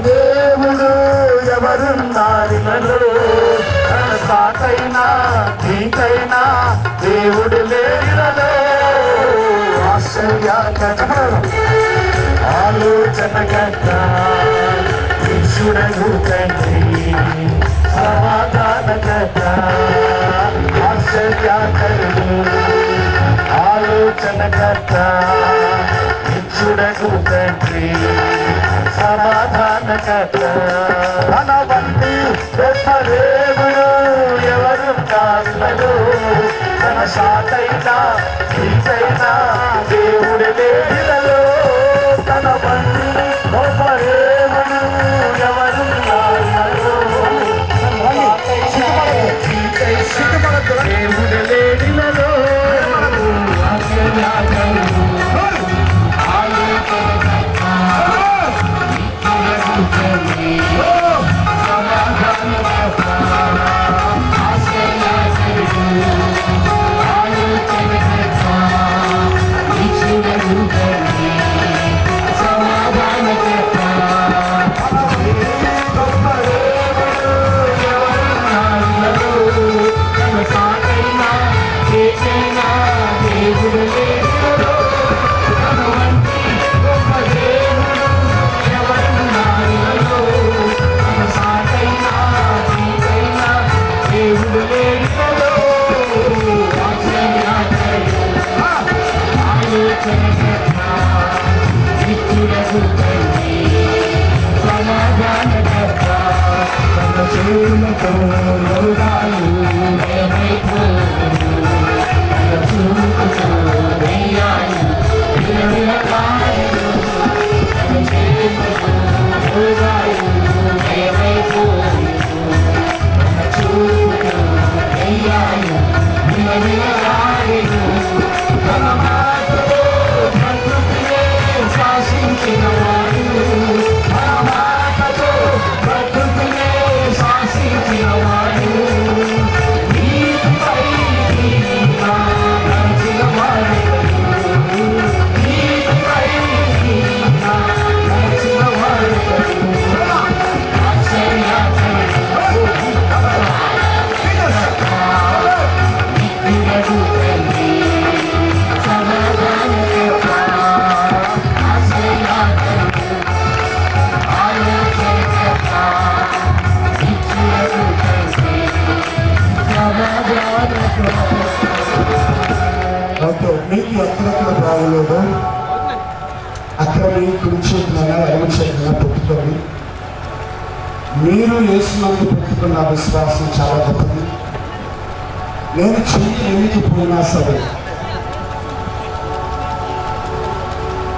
దేవుడు ఎవరున్నారిలో, తన సాటైనా నీకైనా దేవుడు లేనిలో. ఆశ్చర్యకరం ఆలోచనకర్త విశుడగు తండ్రి సమాధానకర్త. ఆశ్చర్యకరుడు ఆలోచనకర్త విశుడగు తండ్రి సమాధానకర్త. తన వంటి గొప్ప దేవుడు ఎవరున్నారిలో, తన సాటైనా నీకైనా దేవుడు లేనిలో. తన వంటి గొప్ప దేవుడు ఎవరున్నారిలో, దేవుడు లేనిలో. నీకు అక్రమ రావులేదు, అక్రమీ కుడిచేతులైనా ఎడమచేతులైనా పెట్టుకోండి. మీరు యేసునందు పెట్టుకున్న విశ్వాసం చాలా గొప్పది. నేను చేయలేకపోయినా సరే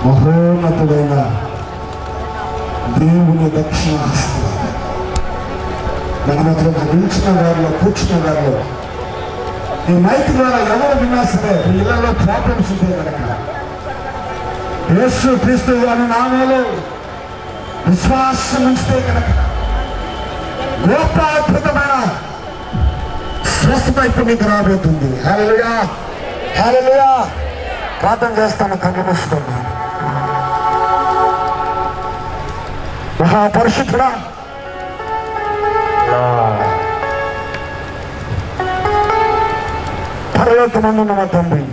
మహోన్నతుడైన దేవుని దక్షిణ హస్తం మన మధ్య నిలిచిన వారిలో కూర్చున్న వారిలో ఈ మైక్ ద్వారా ఎవరు విన్నా సరే మీ ఇళ్లలో ప్రాబ్లమ్స్ ఉంటాయి కనుక యేసు క్రీస్తు వారి నామములో విశ్వాసం ఉంచితే కనుక గొప్ప అద్భుతమైన స్వస్థత ఇప్పుడు మీకు రాబోతుంది. హల్లెలూయా, హల్లెలూయా. ప్రార్థన చేస్తాను, కళ్ళు మూసుకున్నాను. మహాపరిశుద్ధుడా, పరలోకమందున్న మా తండ్రి,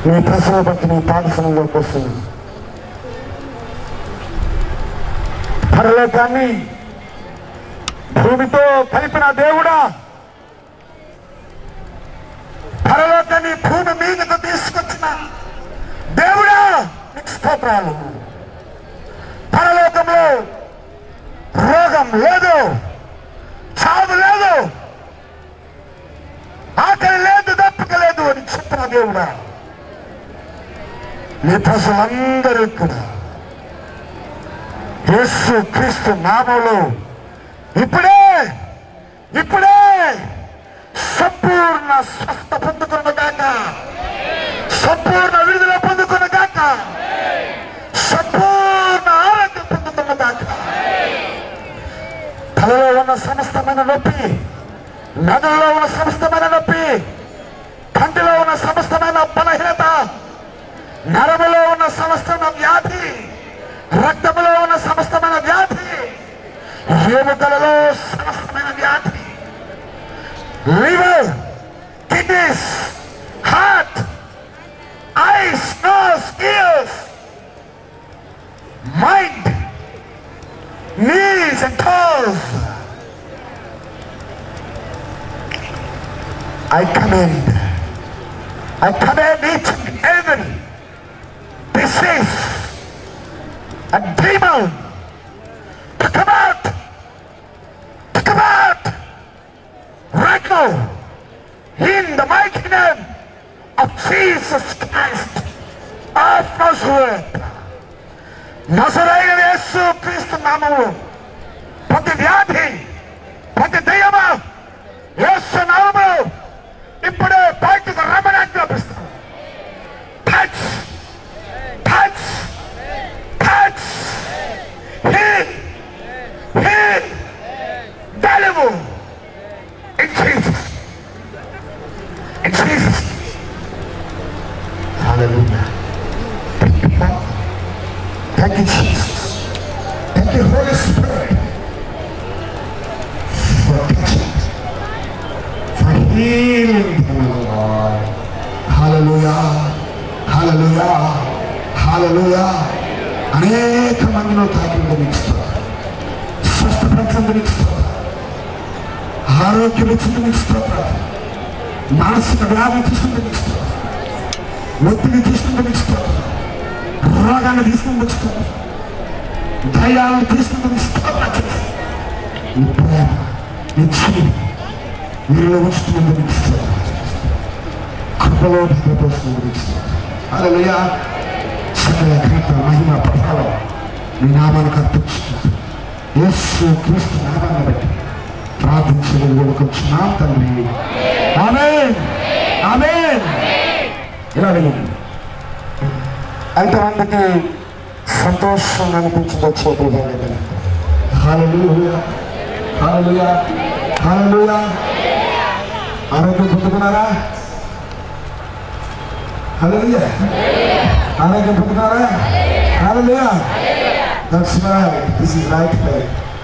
నీ ప్రసవ బట్టి నీ పాదసనంలోకి వస్తుంది. పరలోకాన్ని భూమితో కలిపిన దేవుడా, పరలోకాన్ని భూమి మీదకు తీసుకొచ్చిన దేవుడా, నీకు స్తోత్రాలు. పరలోకంలో రోగం లేదు, చావు లేదు, ఆకలి లేదు, దప్పిక లేదు అని చెప్పిన దేవుడా, నీ ప్రజలందరూ కూడా యేసు క్రీస్తు నామములో ఇప్పుడే ఇప్పుడే సంపూర్ణ స్వస్థ పొందుకున్న గాక, సంపూర్ణ విడుదల పొందుకున్న గాక, సంపూర్ణ ఆరోగ్యం పొందుకున్న గాక. తలలో ఉన్న సమస్తమైన నొప్పి, మెదడులో ఉన్న సమస్తమైన నొప్పి, కంటిలో ఉన్న సమస్తమైన బలహీనత, నరములో ఉన్న సమస్తమైన వ్యాధి రక్తంలో ఉన్న సమస్తమైన వ్యాధి, ఎముకలలో సమస్తమైన వ్యాధి, liver, kidneys, heart, eyes, nose, ears, mind, knees and toes. I command each and every disease and demon to come out right now in the mighty name of Jesus Christ of Nazareth. నజరేయుడైన యేసు క్రీస్తు నామములో ప్రతి వ్యాధి, ప్రతి దయ్యము యేసు నామములో ఇప్పుడే బయటకు రమ్మని ఆజ్ఞాపిస్తాను. Touch touch touch heal heal deliver in Jesus hallelujah. Thank you, Jesus. Thank you, Holy Spirit, for touching, for healing them, Lord. Hallelujah, hallelujah, hallelujah. అనేక మందిలో తాకిందో మీకు స్తోత్రం, స్వస్థపరచండి మీకు స్తోత్రం, ఆరోగ్యం ఇచ్చింది మీకు స్తోత్రం, మానసిక వ్యాధి తీసుకుంది మీకు స్తోత్రం, ఒత్తిడి తీసుకుంది మీకు స్తోత్రం, రోగాన్ని తీసుకుంటూ దయాలను తీసుకుంటూ నీ ప్రేమ, నీ చూడు వీళ్ళు వస్తున్నందుకు కృపలో భద్రపరుస్తున్నందుకు హల్లెలూయా. సకల ఘనత మహిమ ప్రభావం నీ నామానికి అర్పించుకుంటూ యేసు క్రీస్తు నామాన్ని బట్టి ప్రార్థించడం వేడుకొచ్చున్నాం తండ్రి. ఆమేన్ ఆమేన్. ఇలా వెళ్ళండి. ఎంతమందికి సంతోషం అనిపించిందో చేతులు. హల్లెలూయా హల్లెలూయా హల్లెలూయా. ఆరోగ్యం పొందుకున్నారా? హల్లెలూయా. ఆరోగ్యం పొందుకున్నారా? Hallelujah. That's right. This is right way.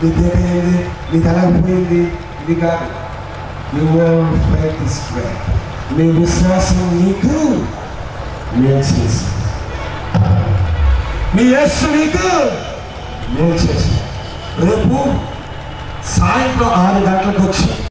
నీ దేనిది నీ తలపోయింది ఇది కాదు. Your faith is right. నీ విశ్వాసం నీకు మేలు చేసి, నీ యేసు నీకు మేలు చేసి రేపు సాయంత్రం 6 గంటలకు వచ్చి